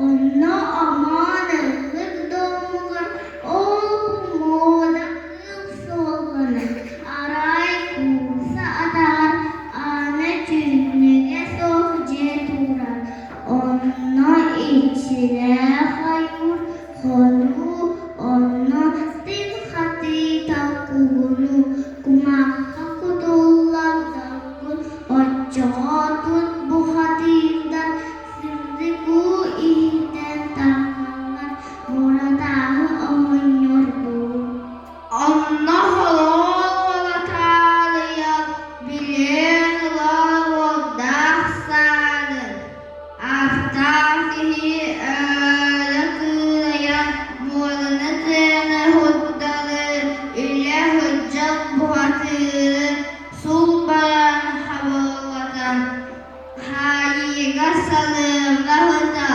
Onna amanılık doğmuğun olmadan kılsolğunu aray kursa adar ana cümlege soğuce turar. Onna içine hayur honu onna din hati takıbunu kumakka kudullar zakun ocağıtun bu hatimden sırdıku ihten takmalar muradağı oynuyordu. Onna holoğla tağlıya bilen lavodağ sağdır. Aftahihi öyle kılayan muğlanıtını huddalı ile hüccet buhatırı sulbayan havolatan hayiga salığına hıda